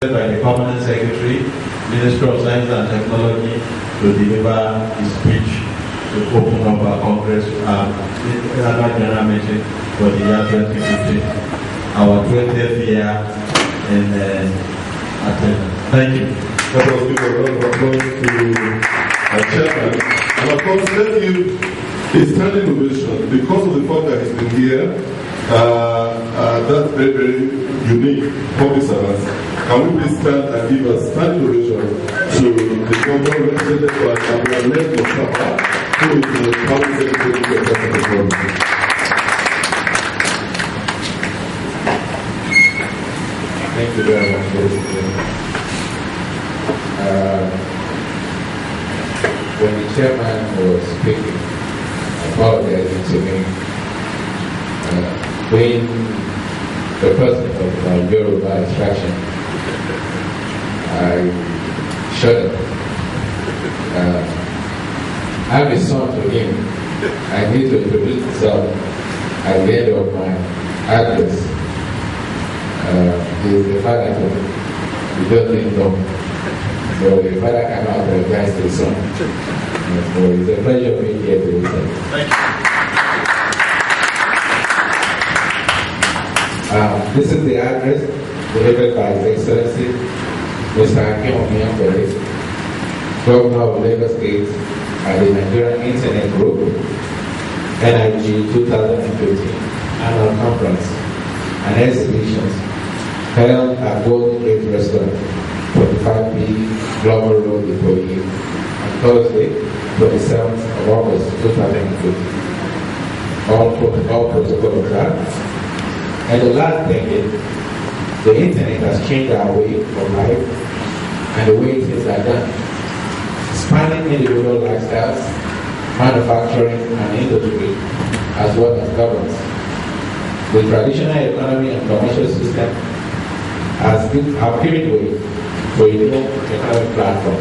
by the Permanent Secretary, Minister of Science and Technology, to deliver his speech to open up our Congress, annual general meeting for the year 2015, our 20th year in attendance. Thank you. That was give a round of applause to our chairman. And of course, let's give a standing ovation because of the fact that he's been here. That's very, very unique public service. Can we please stand and give a standing ovation to the government represented by Abdullah Mustafa, who is the public secretary of the government. Thank you very much, when the chairman was speaking, apologizing to me, being the person of Yoruba extraction, I shut up. I'm a son to him. I need to introduce myself at the end of my address. He's the father to me. He doesn't know. So the father cannot apologize to his son. So it's a pleasure being here to listen. Thank you. This is the address delivered by His Excellency Mr. Hakim Omiyan, Governor of Lagos State at the Nigerian Internet Group, NIG 2015 Annual Conference and Exhibitions held at Golden Gate Restaurant, 45B Global Road, Ikoyi, on Thursday, 27th of August 2015. All protocol observed. In the last decade, the internet has changed our way of life and the way things are done, spanning individual lifestyles, manufacturing and industry, as well as governance. The traditional economy and commercial system have given way to a new economic platform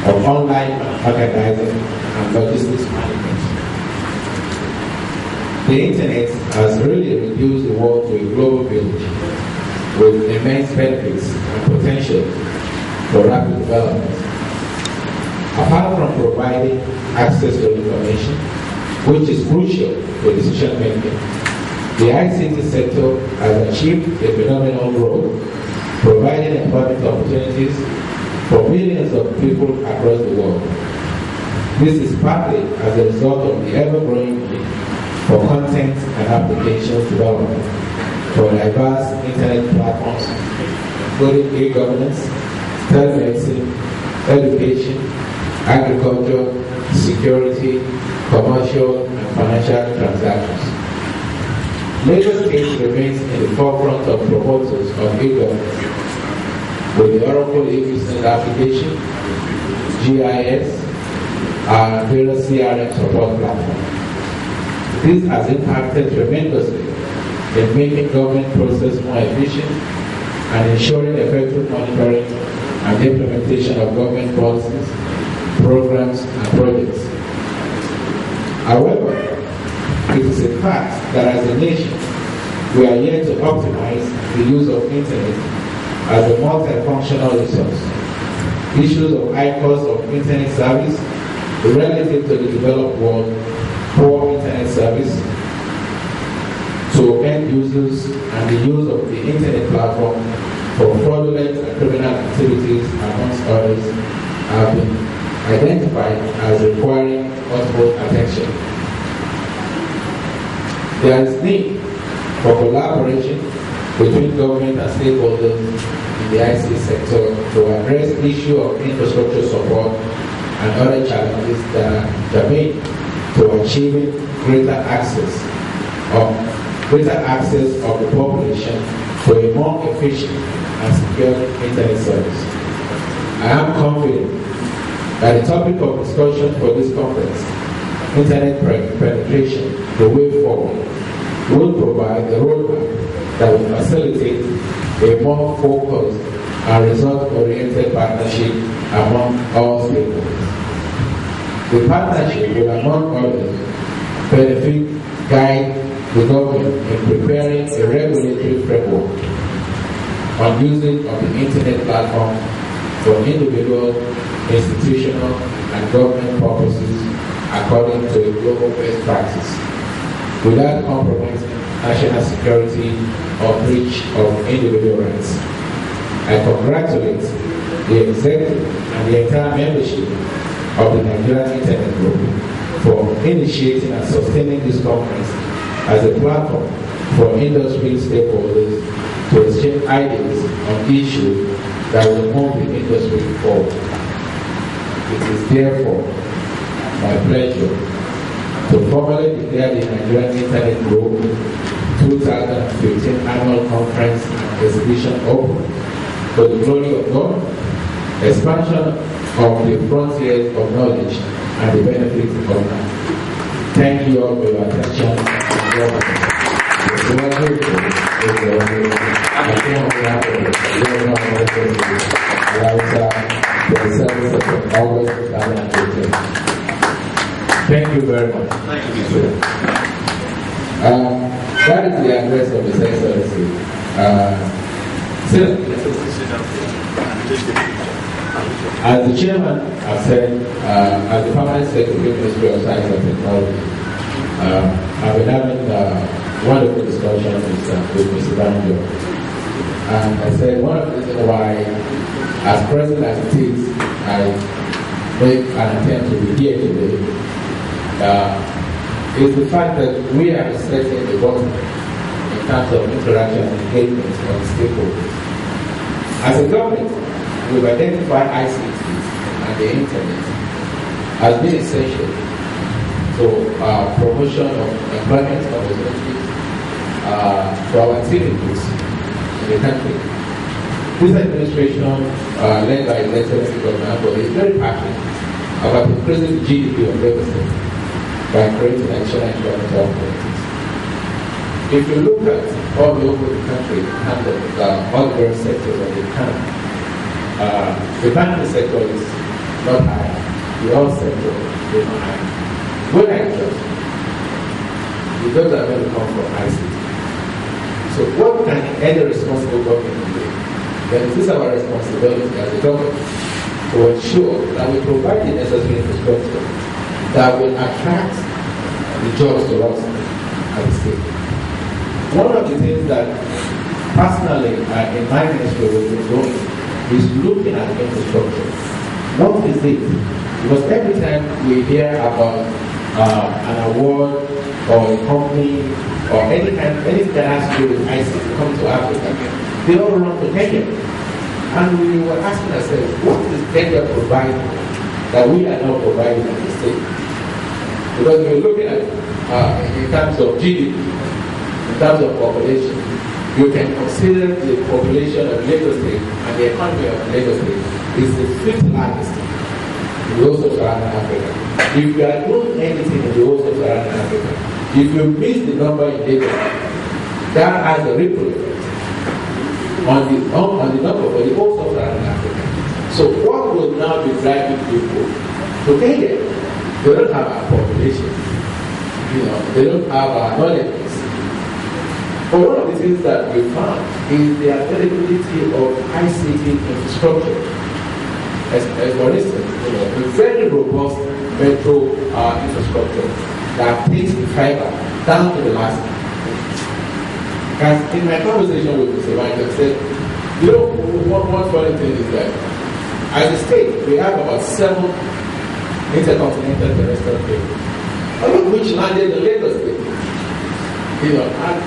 of online merchandising and logistics management. The internet has really reduced the world to a global village with immense benefits and potential for rapid development. Apart from providing access to information, which is crucial for decision making, the ICT sector has achieved a phenomenal growth, providing employment opportunities for millions of people across the world. This is partly as a result of the ever-growing need for content and applications development for diverse internet platforms, including e-governance, telemedicine, education, agriculture, security, commercial, and financial transactions. Lagos State remains in the forefront of proposals of e-governance with the Oracle e-business application, GIS, and various CRM support platforms. This has impacted tremendously in making government process more efficient and ensuring effective monitoring and implementation of government policies, programs, and projects. However, it is a fact that as a nation, we are yet to optimize the use of internet as a multifunctional resource. Issues of high cost of internet service relative to the developed world, poor internet service to end users, and the use of the internet platform for fraudulent and criminal activities, amongst others, have been identified as requiring utmost attention. There is need for collaboration between government and stakeholders in the ICT sector to address the issue of infrastructure support and other challenges that are germane to achieving greater access of the population to a more efficient and secure internet service. I am confident that the topic of discussion for this conference, internet penetration, the way forward, will provide a roadmap that will facilitate a more focused and result-oriented partnership among all stakeholders. The partnership will, among others, benefit, guide the government in preparing a regulatory framework on usage of the internet platform for individual, institutional, and government purposes according to a global best practice, without compromising national security or breach of individual rights. I congratulate the executive and the entire membership of the Nigerian Internet Group for initiating and sustaining this conference as a platform for industry stakeholders to exchange ideas on issues that will move the industry forward. It is therefore my pleasure to formally declare the Nigerian Internet Group 2015 Annual Conference and Exhibition open for the glory of God, expansion of the frontiers of knowledge, and the benefits of man. Thank you all for your attention and your Thank you very much. Thank you, sir. That is the address of His Excellency. As the chairman has said, as the permanent secretary of the Ministry of Science and Technology, I've been having wonderful discussions with Mr. Banjo. And I said one of the reasons why, as present as it is, I make an attempt to be here today is the fact that we are setting the bottom in terms of interaction and engagement of stakeholders. As a government, we've identified ICT and the internet as being essential to promotion of employment opportunities for our activities in the country. This administration, led by His Excellency Governor, is very passionate about increasing the GDP of Lagos State by creating additional employment opportunities. If you look at all over the country and all the various sectors of the economy, the banking sector is not high, the oil sector is not high. When I judge, the jobs are going to come from ICT. So what can any responsible government do? Then it is our responsibility as a government to ensure that we provide the necessary infrastructure that will attract the jobs to us as a state. One of the things that personally in my ministry we've been doing is looking at infrastructure. What is it? Because every time we hear about an award or a company or anything that has to do with ICT come to Africa, they all run to Kenya. And we were asking ourselves, what is Kenya providing that we are not providing as a state? Because we're looking at in terms of GDP, in terms of population, you can consider the population of Lagos State and the economy of Lagos State is the fifth largest in the whole of Saharan Africa. If you are doing anything in the whole of Saharan Africa, if you miss the number in Lagos, that has a ripple effect on the number for the whole of Saharan Africa. So what will now be driving people to Kenya? They don't have our population. They don't have our knowledge. But one of the things that we found is the availability of ICT infrastructure. As for instance, a very robust metro infrastructure that takes the fiber down to the last. Because in my conversation with Mr. Banjo, I said, one funny thing is that as a state, we have about 7 intercontinental terrestrial cables, all of which landed in Lagos State. And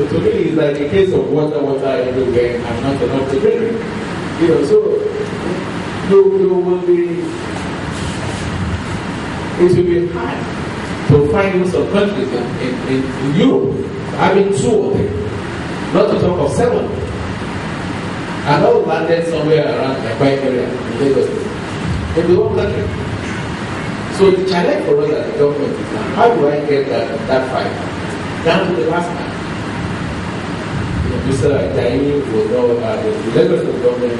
to me, it's like a case of water everywhere and not enough to drink. So you will be, it will be hard to find some countries in Europe having 2 of them, not to talk of 7. And all landed somewhere around the Equatorial area in Lagos State, in the whole country. So the challenge for us as a government is now, how do I get that fight down to the last man? Mr. Ajayi will know the Lagos government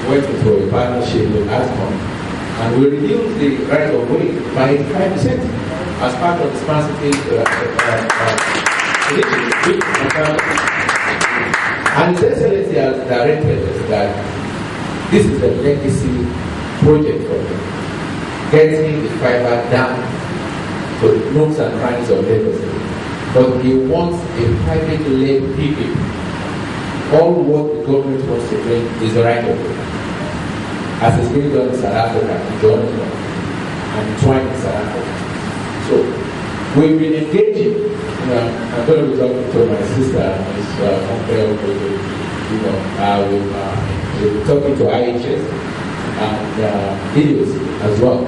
went into a partnership with ASCOM and we reduced the right of way by 5% as part of the smart city initiative. And His Excellency has directed us that this is a legacy project for him, getting the fiber down to the nooks and crannies of Lagos. But he wants a private-led PPP. All what the government wants to bring is the right of it. As it's being done in South Africa, in Johannesburg, and Twine in South Africa. So we've been engaging. I'm going to be talking to my sister, Ms. Pompeo, we'll be talking to IHS and IDIOS as well.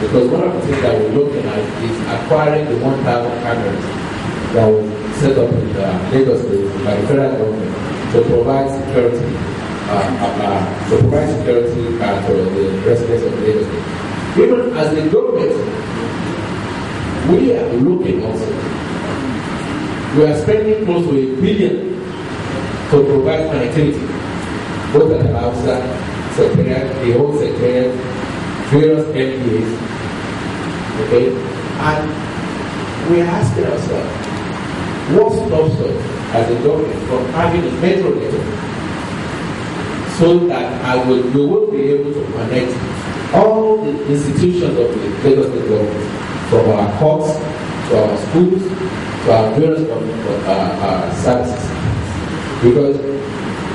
Because one of the things that we're looking at is acquiring the 1,000 cameras that was set up in Lagos State by the federal government to provide security to the residents of Lagos State. Even as the government, we are looking also. We are spending close to $1 billion to provide connectivity, both at the outside, secretariat, the whole secretariat, various MPAs, okay? And we are asking ourselves, what stops us as a government from having a metro network so that we will be able to connect all the institutions of the Lagos State government, from our courts, to our schools, to our various services. Because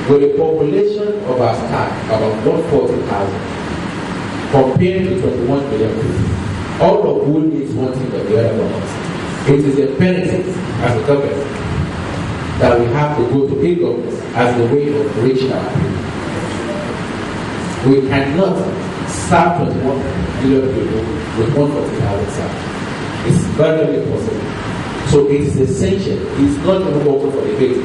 with a population of our staff, about 140,000, compared to 21 million people, all of who needs one thing or the other from us. It is imperative as a government that we have to go to e-government as the way of reaching our people. We cannot serve 21 million people with 140,000 staff. It's very, very possible. So it is essential. It's not even open for debate.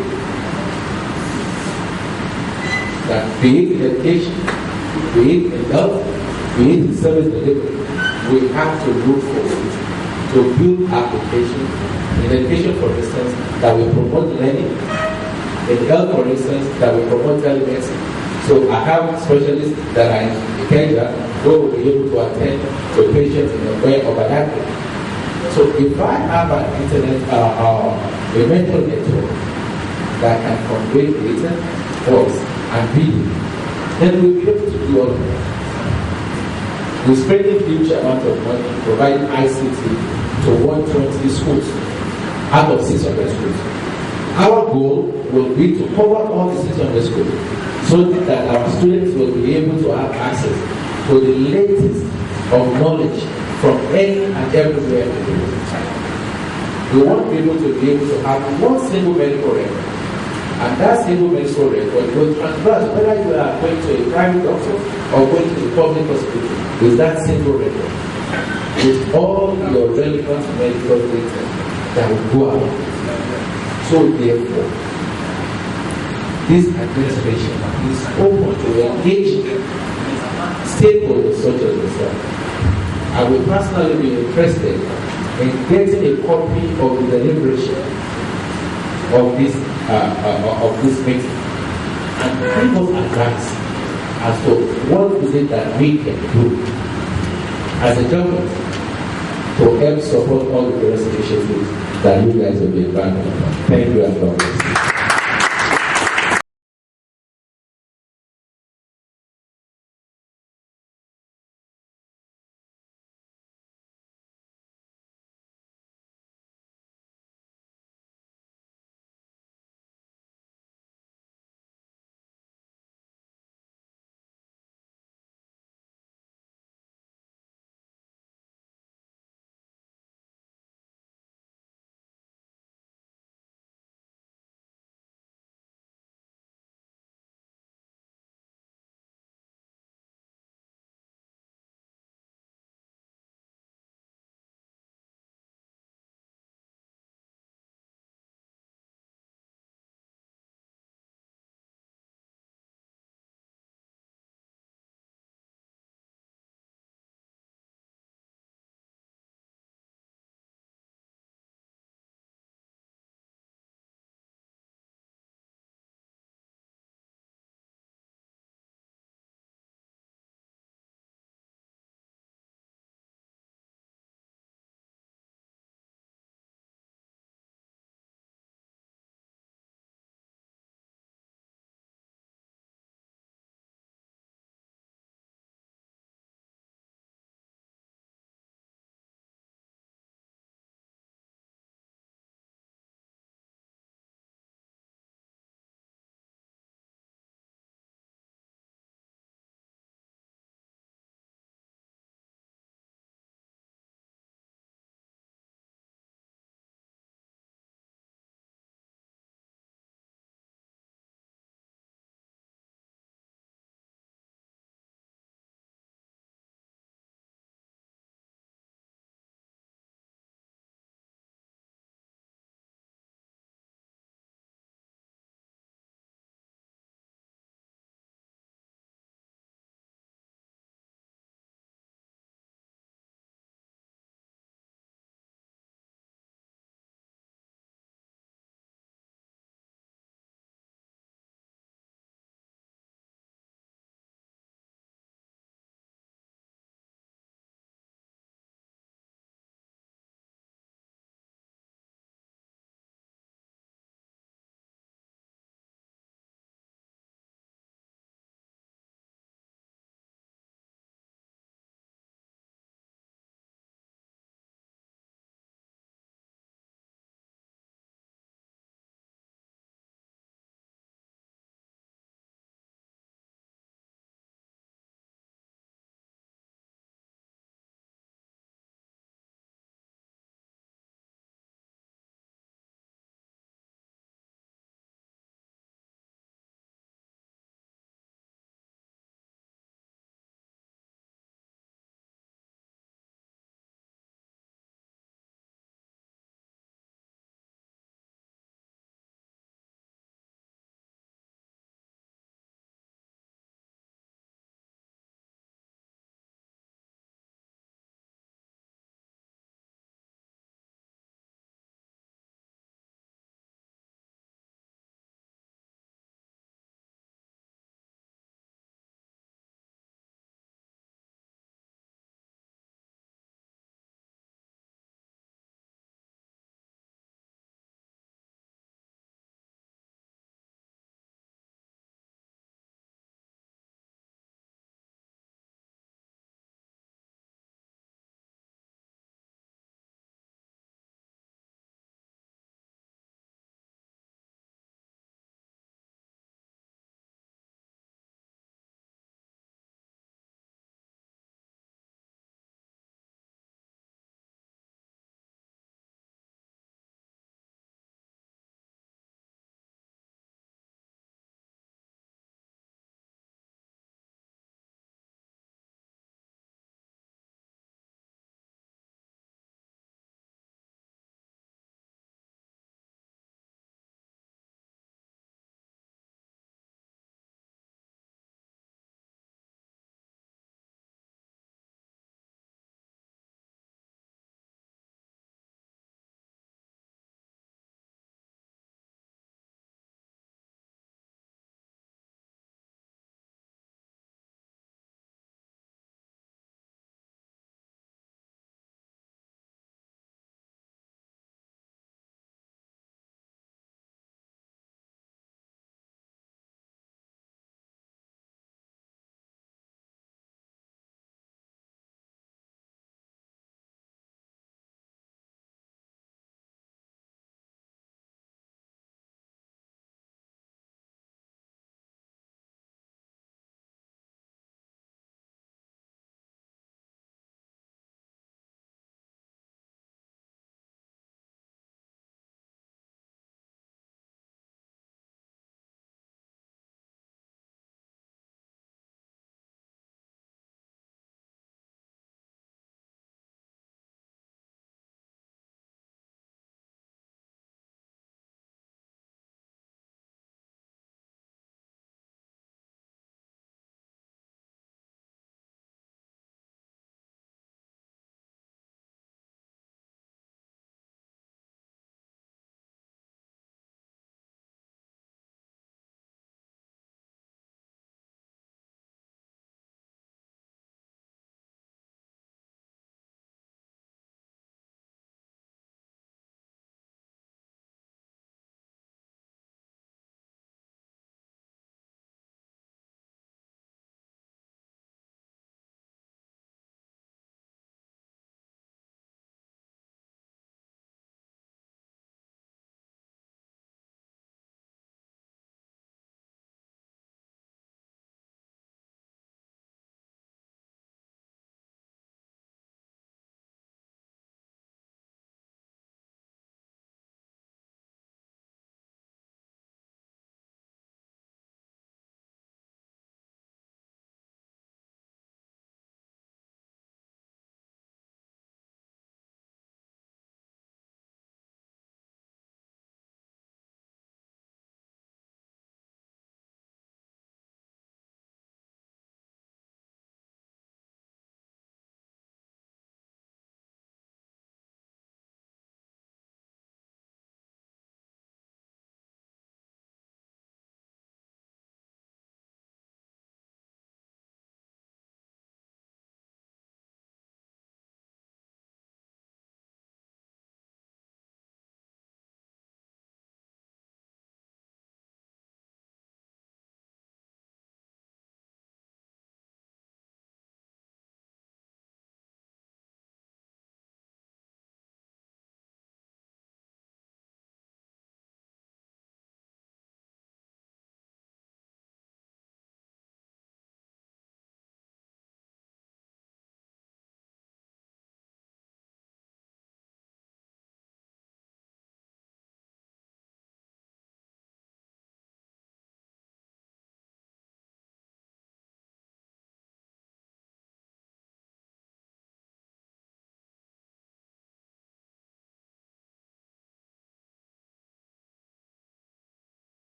That be it in education, be it in health, be it in service delivery, we have to look forward to build applications. In education, for instance, that will promote learning. In health, for instance, that will promote telemedicine. So I have specialists that are in Kenya who will be able to attend to patients in a way of an active. So if I have an internet, a mental network that can convey data, voice, and video, then we'll be able to do all of that. We're spending huge amount of money providing ICT to 120 schools out of 600 schools. Our goal will be to cover all the 600 schools so that our students will be able to have access to the latest of knowledge from any and everywhere in the world. We want people to be able to have one single medical record. And that single medical record will transfer whether you are going to a private doctor or going to a public hospital with that single record, with all your relevant medical data that will go out. So therefore, this administration is open to engage stakeholders such as yourself. I will personally be interested in getting a copy of the deliberation of this meeting and give us advice as to what is it that we can do as a government to help support all the various initiatives that you guys will be embarking on. Thank you and God bless.